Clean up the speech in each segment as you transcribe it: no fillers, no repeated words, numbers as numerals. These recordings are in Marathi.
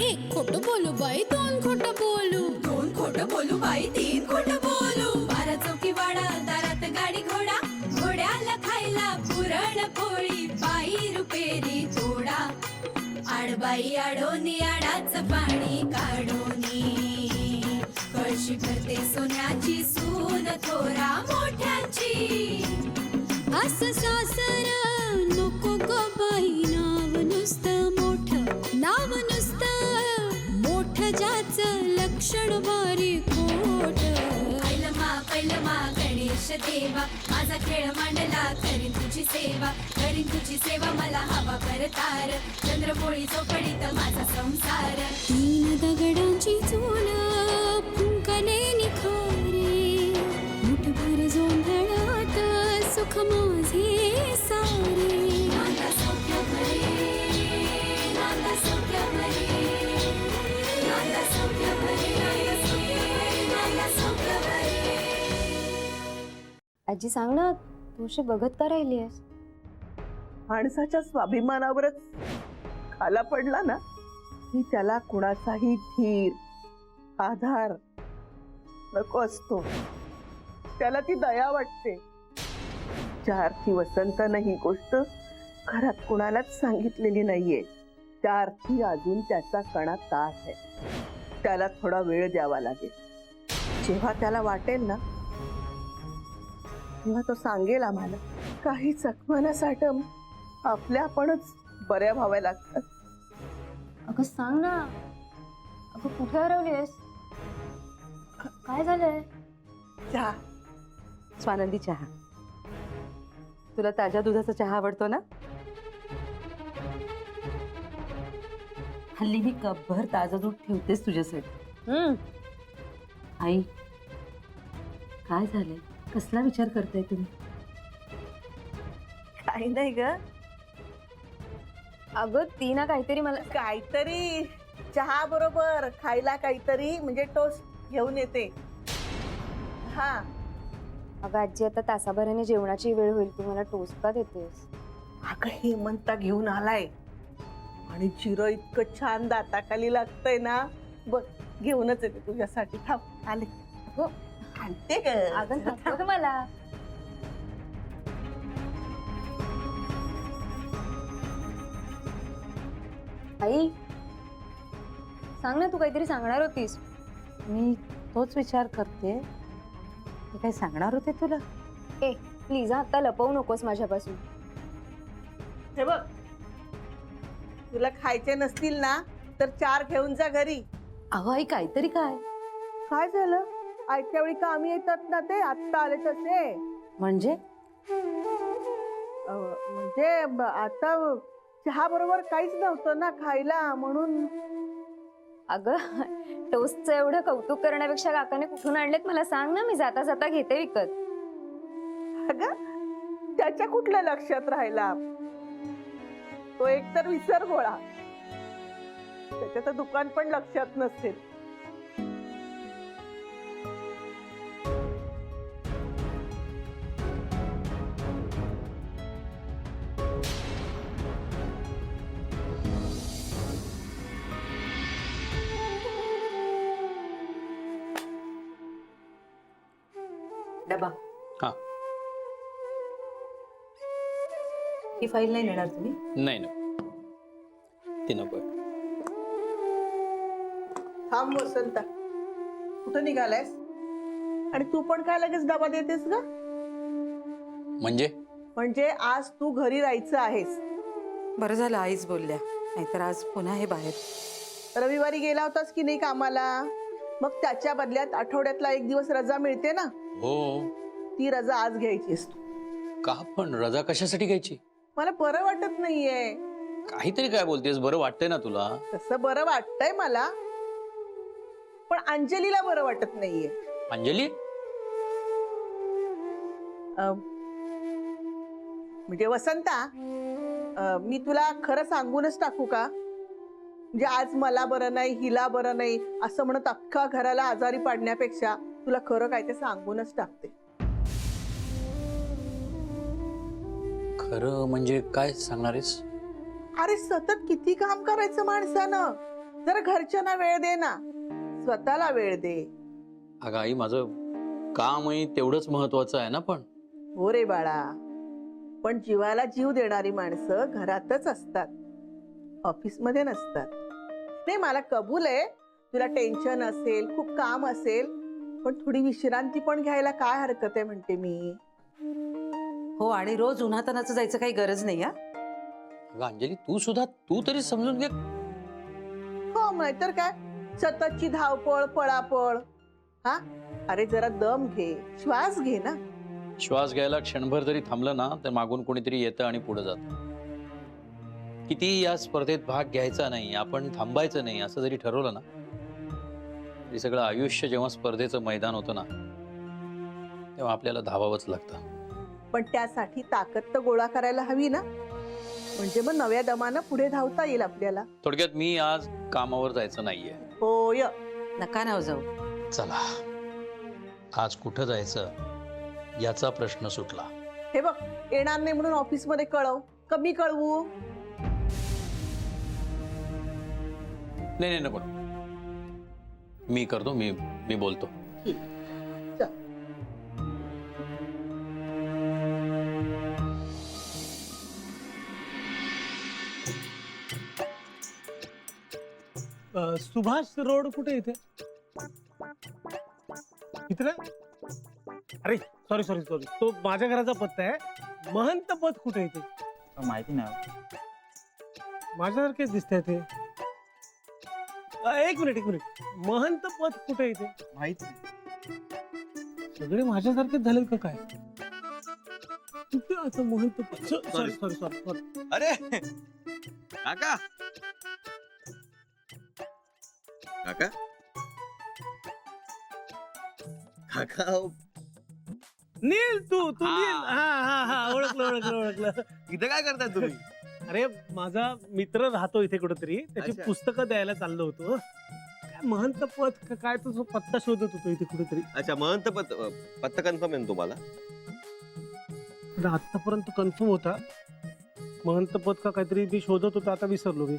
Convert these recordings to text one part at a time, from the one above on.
एक खोटं बोलू बाई, दोन खोटं बोलू, दोन खोटं बोलू बाई, तीन खोटं बोलू. बारा चौकी वाडा, दारात गाडी घोडा, घोड्याला खायला पुरण पोळी, बाई रुपेरी थोडा. आडबाई आडोनी आडाचं पाणी काढोनी, कळशी भरते सोन्याची सून थोरा मोठ्याची. असं सासर नको ग बाई, नाव नुसतं मोठं, नाव नुसतं मोठं, ज्याचं लक्षण भारी खोट. पैलमा गणेश देवा, माझा खेळ मांडला, करीन तुझी सेवा, करीन तुझी सेवा, मला हवा करतार, चंद्रपोळी चोपडीत माझा संसार. तीन दगडांची चूल फुंकले निखारे, मुठभर जोंधळात सुख माझे सारे. नांदा सौख्य भरे, नांदा सौख्य भरे, नांदा सौख्य भरे, नांदा सौख्य भरे. आजी सांग ना, तू अशी बघत का राहिली आहेस? माणसाच्या स्वाभिमानावरच खाला पडला ना की त्याला कुणाचाही धीर आधार नको असतो. त्याला ती दया वाटते. ज्या अर्थी वसंतनं ही गोष्ट घरात कुणालाच सांगितलेली नाहीये, त्या अर्थी अजून त्याचा कणा तास आहे. त्याला थोडा वेळ द्यावा लागेल. जेव्हा त्याला वाटेल ना तेव्हा तो सांगेल आम्हाला. काही जखमानासाठी आपल्या आपणच बऱ्या व्हाव्या लागतात. अगं सांग ना, अगं कुठे हरवली आहेस? काय झालंय? चहा. स्वानंदी चहा. तुला ताज्या दुधाचा चहा आवडतो ना? हल्ली मी कपभर ताजं दूध ठेवतेस तुझ्यासाठी. आई, काय झालंय? कसला विचार करताय तुम्ही? काही नाही ग, अगं ती ना काहीतरी मला काहीतरी चहा बरोबर खायला काहीतरी म्हणजे टोस्ट घेऊन येते. हा. अगं आजी, आता तासाभराने जेवणाची वेळ होईल, तू मला टोस्ट का देतेस? अगं हेमंता घेऊन आलाय आणि जिरं इतकं छान दाताखाली लागतंय ना. बघ घेऊनच येते तुझ्यासाठी. थांब आले. हो आणते ग. अगं नको गं मला. आई सांग ना, तू काहीतरी सांगणार होतीस. मी तोच विचार करते. मी काय सांगणार होते तुला? ए प्लीज आता लपवू नकोस माझ्यापासून. हे बघ, तुला खायचे नसतील ना तर 4 घेऊन जा घरी. अहो आई, काहीतरी काय? काय झालं? आयत्या वेळी कामी येतात ना ते, आत्ता आले तसे. म्हणजे म्हणजे आता चहा बरोबर काहीच नव्हतं ना खायला म्हणून. अगं टोस्टचं एवढं कौतुक करण्यापेक्षा काकाने कुठून आणलेत मला सांग ना, मी जाता जाता घेते विकत. अगं त्याच्या कुठल्या लक्षात राहिला? तो एकतर विसर गोळा, त्याच्या दुकान पण लक्षात नसेल. डबा. हा. ही फाईल नाही नेणार तुम्ही? नाही ना, ती नको. थांब वसंता, कुठं निघालायस? आणि तू पण काय लगेच डबा देतेस ग? म्हणजे आज तू घरी राहायचं आहेस. बरं झालं आईच बोलल्या, नाहीतर आज पुन्हा हे बाहेर. रविवारी गेला होतास की नाही कामाला? मग त्याच्या बदल्यात आठवड्यातला 1 दिवस रजा मिळते ना. हो. ती रजा आज घ्यायचीस तू. का पण? रजा कशासाठी घ्यायची? मला बरं वाटत नाहीये. काहीतरी काय बोलतेस? बरं वाटतंय ना तुला? तसं बरं वाटतंय मला, पण अंजलीला बरं वाटत नाहीये. अंजली? म्हणजे वसंता, मी तुला खरं सांगूनच टाकू का? म्हणजे आज मला बरं नाही, हिला बरं नाही असं म्हणत अख्खा घराला आजारी पाडण्यापेक्षा तुला खरं काय ते सांगूनच टाकते. खरं म्हणजे काय सांगणार आहेस? अरे सतत किती काम करायचं माणसानं? जरा घरच्यांना वेळ दे ना, स्वतःला वेळ दे. अगं आई, माझं कामही तेवढंच महत्वाचं आहे ना. पण हो रे बाळा, पण जीवाला जीव देणारी माणसं घरातच असतात, ऑफिसमध्ये नसतात. नाही, मला कबूल आहे तुला टेन्शन असेल, खूप काम असेल, पण थोडी विश्रांती पण घ्यायला काय हरकत आहे म्हणते मी. हो, आणि रोज उन्हातानाचं जायचं काही गरज नाही. हा, अगं अंजली, तू तरी समजून घे. हो, नाहीतर काय सततची धावपळ पळापळ. हा, अरे जरा दम घे, श्वास घे ना. श्वास घ्यायला क्षणभर जरी थांबलं ना, तर मागून कोणीतरी येतं आणि पुढे जातं. कितीही या स्पर्धेत भाग घ्यायचा नाही, आपण थांबायचं नाही असं जरी ठरवलं ना, तरी सगळं आयुष्य जेव्हा स्पर्धेचं मैदान होतं ना, तेव्हा आपल्याला धावावंच लागतं. पण त्यासाठी ताकद तर गोळा करायला हवी ना, म्हणजे मग नव्या दमानं पुढे धावता येईल आपल्याला. थोडक्यात मी आज कामावर जायचं नाहीये. होय. नका ना हो जाऊ. चला, आज कुठं जायचं याचा प्रश्न सुटला. हे बघ, येणार नाही म्हणून ऑफिसमध्ये कळव, कमी कळवू. नाही नको, मी करतो, मी बोलतो. चल. सुभाष रोड कुठे इथे? इथे ना? अरे सॉरी सॉरी सॉरी, तो माझ्या घराचा पत्ता आहे. महंत पद कुठे इथे? माहिती नाही. माझ्यासारखेच दिसतंय ते. एक मिनिट, महंत पद कुठे इथे? माहिती सगळे माझ्यासारखेच झाले का काय? कुठे असं महंत पद? Sorry sorry sorry. अरे काका, काका, काका, नील, तू हा. नील. हा, ओळखलं. इथे काय करताय तुम्ही? अरे माझा मित्र राहतो इथे कुठेतरी, त्याची अच्छा. पुस्तकं द्यायला चाललो होतो. काय महंत पद का काय, तो पत्ता शोधत होतो इथे कुठेतरी. अच्छा, महंत पत्ता कन्फर्म आहे ना तुम्हाला? आतापर्यंत कन्फर्म होता. महंत पद का काहीतरी मी शोधत होतो, आता विसरलो मी.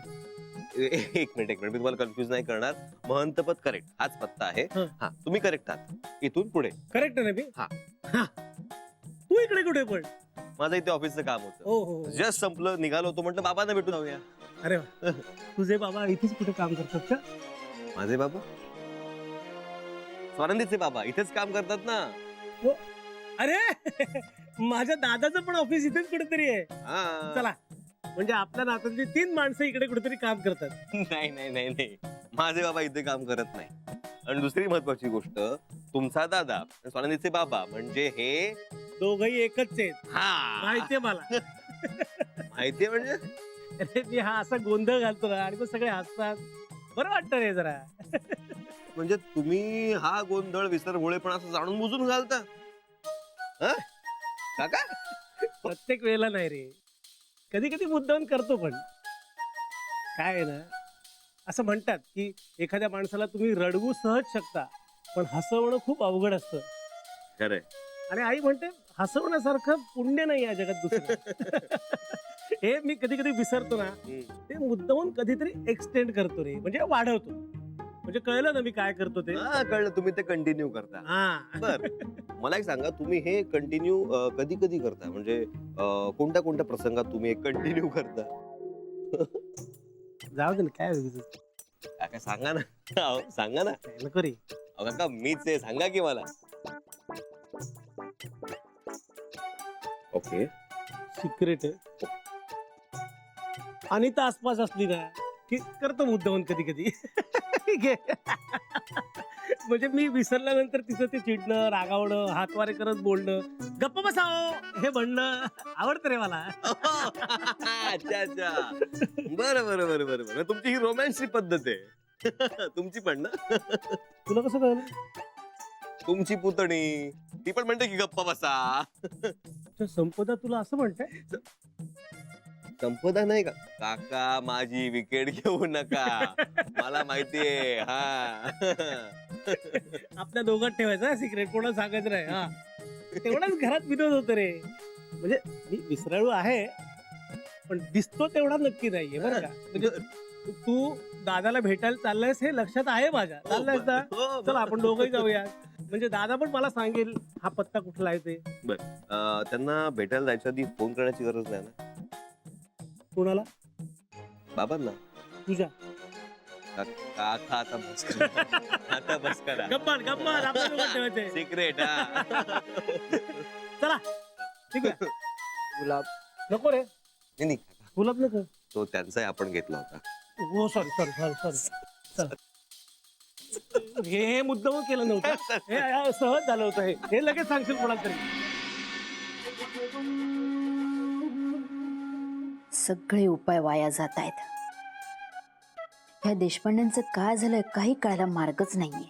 एक मिनिट, मी तुम्हाला कन्फ्युज नाही करणार. महंत पद करेक्ट, हाच पत्ता आहे. हं. हा, तुम्ही करेक्ट आहात. इथून पुढे करेक्ट आहे ना मी? हा. हा. तू इकडे कुठे पण? माझं इथे ऑफिसचं काम होतं. हो. जस्ट संपलं, निघालो होतो, म्हटलं बाबांना भेटून जाऊया. अरे वा. तुझे बाबा इथेच कुठे काम करतात का? माझे बाबा, स्वानंदीचे बाबा इथेच काम करतात ना. अरे माझ्या दादाचं पण ऑफिस इथेच कुठेतरी आहे. हा. चला, म्हणजे आपल्या नात्यातली 3 माणसं इकडे कुठेतरी काम करतात. नाही, माझे बाबा इथे काम करत नाही. आणि दुसरी महत्वाची गोष्ट, तुमचा दादा आणि स्वानंदीचे बाबा म्हणजे हे दोघही एकच आहेत. हा माहितीये मला. माहितीये म्हणजे अरे मी हा असा गोंधळ घालतो ना, आणि मग सगळे हसतात. बरं वाटतं रे जरा. म्हणजे तुम्ही हा गोंधळ विसरभोळेपण असं जाणून बुजून घालता? हा? काका, प्रत्येक वेळेला नाही रे, कधी कधी मुद्दाम करतो. पण काय आहे ना, असं म्हणतात की एखाद्या माणसाला तुम्ही रडवू सहज शकता, पण हसवणं खूप अवघड असतं. खरंय. आणि आई म्हणते हसवण्यासारखं पुण्य नाही या जगात दुसरं. हे मी कधी कधी विसरतो ना, ते मुद्दामून कधीतरी एक्सटेंड करतो रे, म्हणजे वाढवतो. म्हणजे कळलं ना मी काय करतो ते? हा, कळलं. तुम्ही ते कंटिन्यू करता. हा. बर, मला एक सांगा, तुम्ही हे कंटिन्यू कधी कधी करता? म्हणजे कोणत्या कोणत्या प्रसंगात तुम्ही हे कंटिन्यू करता? जाऊ दे ना, काय होईल? काका सांगा ना. अहो, सांगा ना. नको रे. अहो, काका मीच आहे, सांगा की मला. ओके. सिक्रेट आहे. अनिता आसपास असली ना की करतो मुद्दामून कधी कधी. ठीक आहे. म्हणजे मी विसरल्यानंतर तिचं ते चिडणं, रागावणं, हातवारे करत बोलणं, गप्प बसाव हे म्हणणं आवडतं रे मला. अच्छा. बरं. तुमची ही रोमॅन्सची पद्धत आहे. तुमची पण ना? तुला कसं कळलं? तुमची पुतणी ती पण म्हणते की गप्पा बसा. संपदा तुला असं म्हणते? संपदा नाही का? काका माझी विकेट घेऊ नका. मला माहितीये. हा. आपल्या दोघात ठेवायचं सिक्रेट, कोणाला सांगायचं नाही. हा, तेवढाच घरात विनोद होत रे. म्हणजे मी विसराळू आहे, पण दिसतो तेवढा नक्की नाहीये बरं का. म्हणजे तू दादाला भेटायला चाललायस हे लक्षात आहे माझ्या. चाललायस ना, चल आपण दोघंही जाऊया. म्हणजे दादा पण मला सांगेल हा पत्ता कुठला आहे ते. त्यांना भेटायला जायच्या आधी फोन करण्याची गरज नाही ना. कुणाला? बाबांना. तुझ्या काका आता बस करा. आता बस करा. गप्पा ठेवायचे. सिक्रेट. चला ठीक आहे. गुलाब नको रे, नाही गुलाब नको. तो त्यांचाही आपण घेतला होता. हो सॉरी. हे मुद्दाम केलं नव्हतं. हे सहज झालं होतं. हे लगेच सांगशील कोणाला तरी. सगळे उपाय वाया जात आहेत. ह्या देशपांड्यांचं काय झालंय काही कळायला मार्गच नाहीये.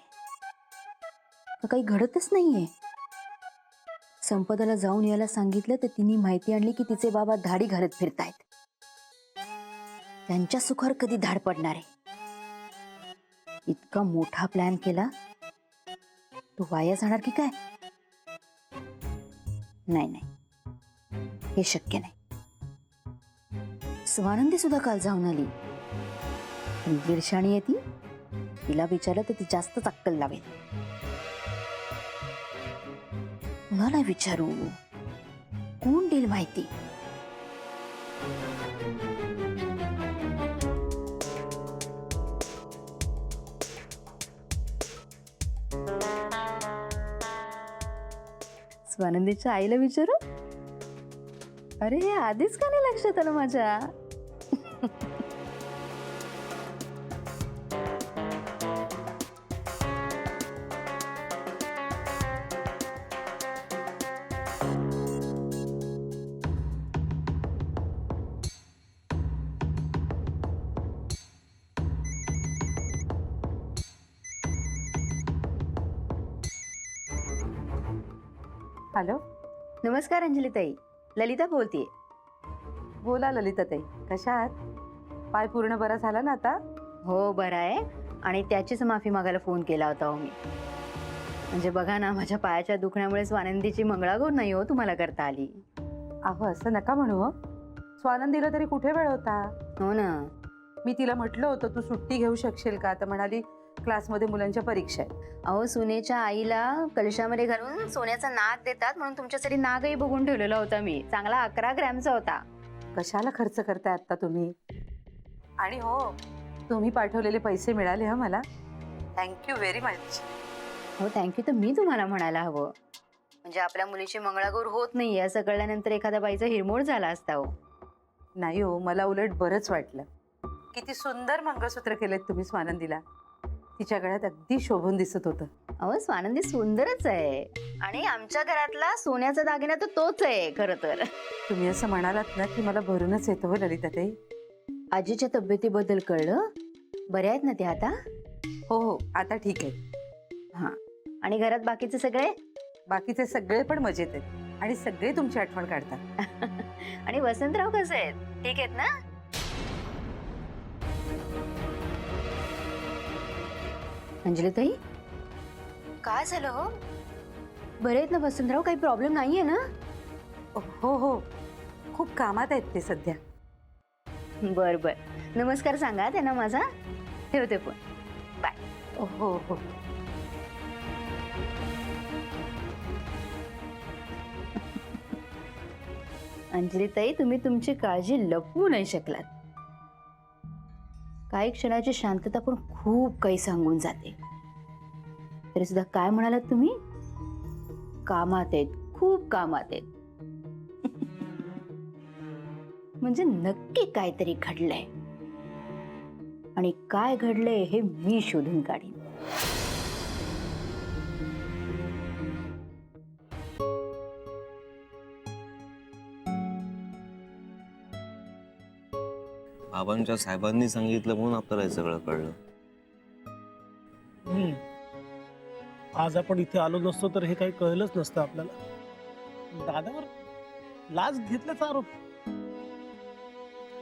काही घडतच नाहीये. संपदाला जाऊन यायला सांगितलं तर तिने माहिती आणली की तिचे बाबा धाडी घालत फिरतायत. त्यांच्या सुखावर कधी धाड पडणार आहे. इतका मोठा प्लॅन केला तो वाया जाणार की काय? नाही, हे शक्य नाही. स्वानंदी सुद्धा काल जाऊन आली. पण गिरशाणी येते, तिला विचारलं तर ती जास्त अक्कल लावेल. कुणाला विचारू? कोण देईल माहिती? स्वानंदीच्या आईला विचारू? अरे हे आधीच का नाही लक्षात आलं माझ्या? हॅलो, नमस्कार अंजलीताई, ललिता बोलतेय. बोला ललिताताई, कशा आहात? पाय पूर्ण बरा झाला ना आता? हो बरं आहे. आणि त्याचीच माफी मागायला फोन केला होता हो मी. म्हणजे बघा ना, माझ्या पायाच्या दुखण्यामुळे स्वानंदीची मंगळागौर नाही हो तुम्हाला करता आली. अहो असं नका म्हणू हो. स्वानंदीला तरी कुठे वेळ होता? हो ना. मी तिला म्हटलं होतं तू सुट्टी घेऊ शकशील का, तर म्हणाली क्लासमध्ये मुलांच्या परीक्षा आहेत. अहो सुनेच्या आईला कलशामध्ये घालून सोन्याचा नाग देतात म्हणून तुमच्यासाठी नागही बघून ठेवलेला होता मी. चांगला 11 ग्रॅमचा होता. कशाला खर्च करताय आता तुम्ही? आणि हो, तुम्ही पाठवलेले पैसे मिळाले हा मला. Thank you very much. हो थँक्यू तर मी तुम्हाला म्हणायला हवं. म्हणजे आपल्या मुलीची मंगळागौर होत नाहीये असं कळल्यानंतर एखाद्या बाईचा हिरमोड झाला असता हो. नाही हो, मला उलट बरंच वाटलं. किती सुंदर मंगळसूत्र केलेत तुम्ही स्वानंदीला. तिच्या गळ्यात अगदी शोभून दिसत होतं. अहो स्वानंदी सुंदरच आहे. आणि आमच्या घरातला सोन्याचा दागिना तर तोच आहे खरं तर. तुम्ही असं म्हणालात ना की मला भरूनच येतं हो ललिताताई. आजीच्या तब्येतीबद्दल कळलं? बऱ्या आहेत ना ते आता? हो, आता ठीक आहे. हा. आणि घरात बाकीचे सगळे? बाकीचे सगळे पण मजेत आहेत आणि सगळे तुमची आठवण काढतात. आणि वसंतराव कसे आहेत? ठीक आहेत ना? अंजलीताई, काय झालं हो? बरे आहेत ना वसंतराव? काही प्रॉब्लेम नाहीये ना? हो, खूप कामात आहेत ते सध्या. बर नमस्कार सांगा त्यांना माझा. ठेवते पण. बाय. हो. अंजलीताई, तुम्ही तुमची काळजी लपवू नाही शकलात. काही क्षणाची शांतता पण खूप काही सांगून जाते. तरी सुद्धा काय म्हणालात तुम्ही? कामात आहेत, खूप कामात आहेत. म्हणजे नक्की काहीतरी घडलंय. आणि काय घडलंय हे मी शोधून काढीन. बाबांच्या साहेबांनी सांगितलं म्हणून आपल्याला हे सगळं कळलं. आज आपण इथे आलो नसतो तर हे काही कळलंच नसतं आपल्याला. दादावर लाच घेतल्याचा आरोप,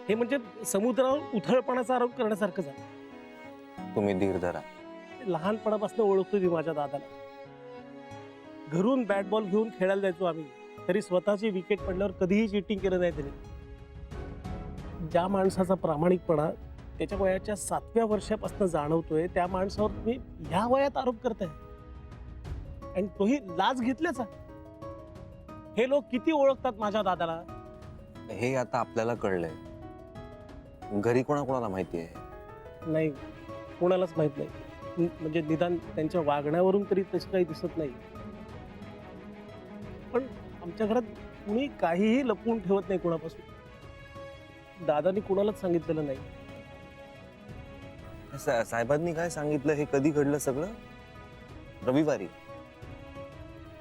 हे म्हणजे समुद्रावर उथळपणाचा आरोप करण्यासारखं झालं. तुम्ही धीर धरा. लहानपणापासून ओळखतो मी माझ्या दादाला. घरून बॅट बॉल घेऊन खेळायला जायचो आम्ही, तरी स्वतःची विकेट पडल्यावर कधीही चिटिंग केलं नाही त्याने. ज्या माणसाचा प्रामाणिकपणा त्याच्या वयाच्या 7व्या वर्षापासून जाणवतोय त्या माणसावर तुम्ही ह्या वयात आरोप करताय आणि तोही लाच घेतल्याचा. हे लोक किती ओळखतात माझ्या दादाला. हे आता आपल्याला कळलंय. घरी कोणाकोणाला माहिती आहे? नाही, कोणालाच माहित नाही. म्हणजे निदान त्यांच्या वागण्यावरून तरी तसं काही दिसत नाही. पण आमच्या घरात कुणी काहीही लपवून ठेवत नाही कोणापासून. दादानी कुणालाच सांगितलेलं नाही. साहेबांनी काय सांगितलं? हे कधी घडलं सगळं? रविवारी.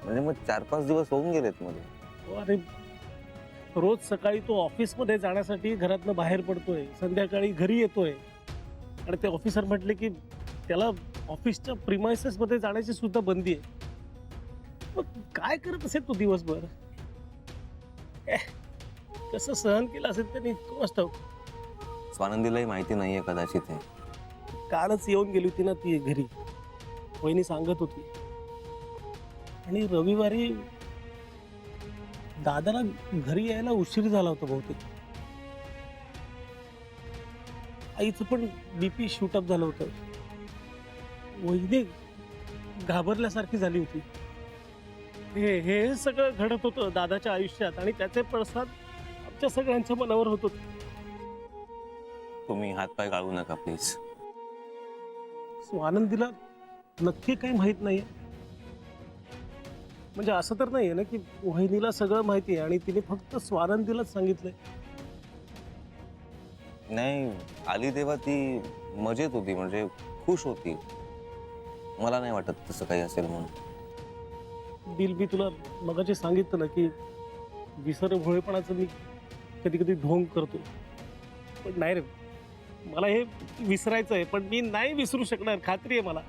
म्हणजे मग 4-5 दिवस होऊन गेलेत मध्ये. अरे रोज सकाळी तो ऑफिसमध्ये जाण्यासाठी घरातनं बाहेर पडतोय, संध्याकाळी घरी येतोय आणि ते ऑफिसर म्हटले की त्याला ऑफिसच्या प्रिमायसेस मध्ये जाण्याची सुद्धा बंदी आहे. मग काय करत असेल तो दिवसभर? कसं सहन केलं असेल त्यांनी इतकं मस्त. स्वानंदीलाही माहिती नाहीये कदाचित हे. कालच येऊन गेली होती ना ती घरी, वहिनी सांगत होती. आणि रविवारी दादाला घरी यायला उशीर झाला होता बहुतेक. आईचं पण बीपी शूटअप झालं होतं. वहिनी घाबरल्यासारखी झाली होती. हे सगळं घडत होतं दादाच्या आयुष्यात आणि त्याचे पडसाद आमच्या सगळ्यांच्या मनावर होत होते. तुम्ही हातपाय गाळू नका प्लीज. स्वानंदीला नक्की काही माहित नाहीये. म्हणजे असं तर नाहीये ना की वहिनीला सगळं माहिती आहे आणि तिने फक्त स्वानंदीलाच सांगितलंय. नाही, आली तेव्हा ती मजेत होती, म्हणजे खुश होती. मला नाही वाटत तसं काही असेल म्हणून. दिल, मी तुला मगाशी सांगितलं ना की विसर भोळेपणाचं मी कधी कधी ढोंग करतो. पण नाही रे, मला हे विसरायचं आहे, पण मी नाही विसरू शकणार, खात्री आहे मला.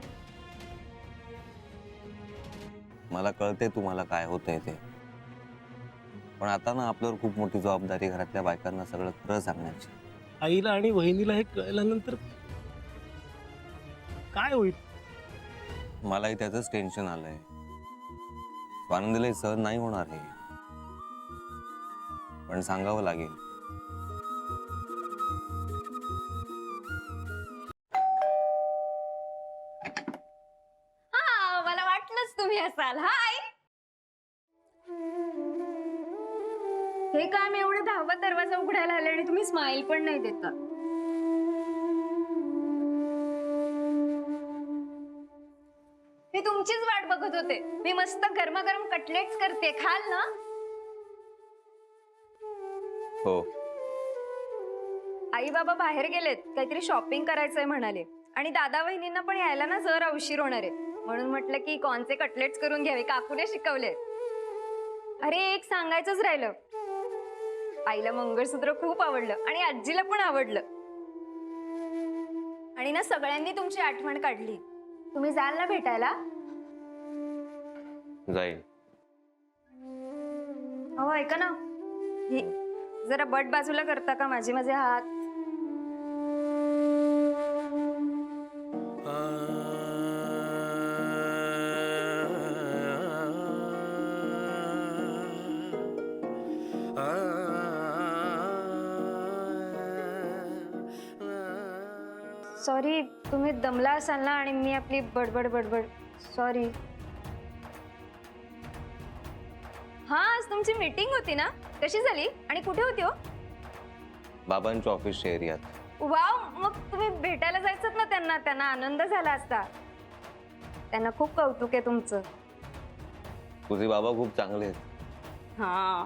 मला कळते तुम्हाला काय होतंय ते. पण आता ना आपल्यावर खूप मोठी जबाबदारी घरातल्या बायकांना सगळं खरं सांगण्याची. आईला आणि वहिनीला हे कळल्यानंतर काय होईल? मलाही त्याचंच टेन्शन आलंय. स्वानंदीलाही सहन नाही होणार हे, पण सांगावं लागेल. हा, मला वाटलंच तुम्ही असाल. हाय, हे काय मी एवढे धावत दरवाजा उघडायला आले आणि तुम्ही स्माइल पण नाही देता. मी तुमचीच वाट बघत होते. मी मस्त गरमागरम कटलेट्स करते, खाल ना? हो. आई बाबा बाहेर गेलेत, काहीतरी शॉपिंग करायचंय म्हणाले. आणि दादा वहिनींना पण यायला ना जरा उशीर होणार आहे, म्हणून म्हटलं की कॉर्नचे कटलेट्स करून घ्यावे, काकूने शिकवले. अरे एक सांगायचंच राहिलं, आईला मंगळसूत्र खूप आवडलं आणि आजीला पण आवडलं. आणि ना सगळ्यांनी तुमची आठवण काढली. तुम्ही जाल ना भेटायला? जाईल. हो ऐका ना, ही जरा बट बाजूला करता का? माझे हात. सॉरी, तुम्ही दमला असाल ना आणि मी आपली बडबड बडबड. सॉरी. हा, आज तुमची मीटिंग होती ना, कशी झाली आणि कुठे होती हो? बाबांच्या ऑफिसच्या एरियात. वाव, मग तुम्ही भेटायला जायचं ना त्यांना. त्यांना आनंद झाला असता. त्यांना खूप कौतुक आहे तुमचं. तुझे बाबा खूप चांगले आहेत. हा,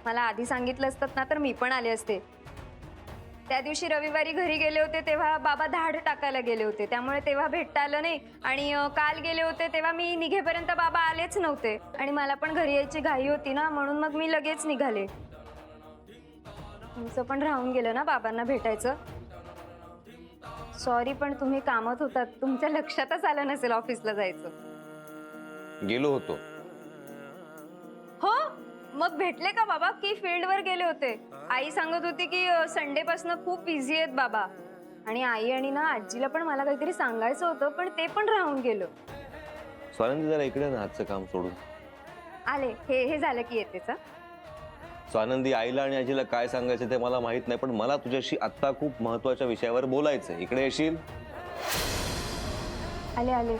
मला आधी सांगितलं असतं ना तर मी पण आले असते. त्या दिवशी रविवारी घरी गेले होते तेव्हा बाबा धाड टाकायला गेले होते, त्यामुळे तेव्हा भेटता आलं नाही. आणि काल गेले होते तेव्हा मी निघेपर्यंत बाबा आलेच नव्हते आणि मला पण घरी यायची घाई होती ना, म्हणून मग मी लगेच निघाले. तुमचं पण राहून गेलं ना बाबांना भेटायचं. सॉरी, पण तुम्ही कामात होतात, तुमच्या लक्षातच आलं नसेल ऑफिसला जायचं. गेलो होतो. हो, मग भेटले का बाबा की फील्डवर गेले होते? आई सांगत होती की संडे पासून खूप बिझी आहेत बाबा. आणि आई आणि ना आजीला पण मला काहीतरी सांगायचं होतं, पण ते पण राहून गेलं. स्वानंदी जरा इकडे ना, आजचं काम सोडून. आले, हे झालं की येतेच. स्वानंदी, आईला आणि आजीला काय सांगायचं ते मला माहित नाही, पण मला तुझ्याशी आत्ता खूप महत्वाच्या विषयावर बोलायचंय. इकडे येशील? आले आले.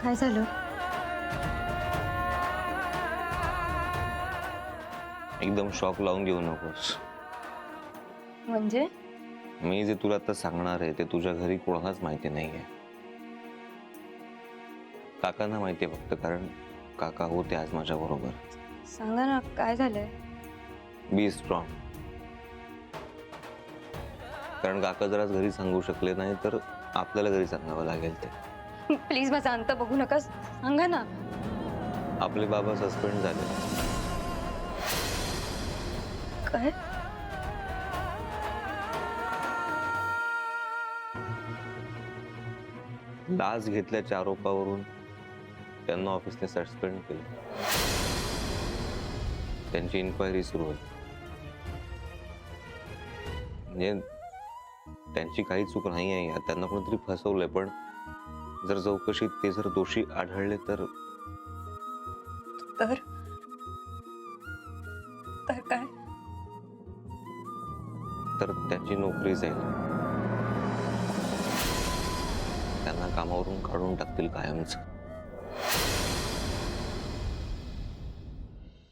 काय झालं? एकदम शॉक लावून घेऊ नकोस. म्हणजे मी जे तुला आता सांगणार आहे ते तुझ्या घरी कोणालाच माहिती नाहीये. काकांना माहितीये फक्त, कारण काका होते आज माझ्या बरोबर. सांगा ना काय झालंय. Be strong. कारण काका जर आज घरी सांगू शकले नाही तर आपल्याला घरी सांगावं लागेल ते. प्लीज माझा अंत बघू नका, सांगा ना. आपले बाबा सस्पेंड झाले. काय? लाच घेतल्याच्या आरोपावरून त्यांना ऑफिसने सस्पेंड केलं. त्यांची इन्क्वायरी सुरू होती. म्हणजे त्यांची काही चूक नाही आहे, त्यांना कोणीतरी फसवलंय, पण जर चौकशीत ते जर दोषी आढळले तर तर काय? तर त्यांची नोकरी जाईल. त्यांना कामावरून काढून टाकतील कायमचं.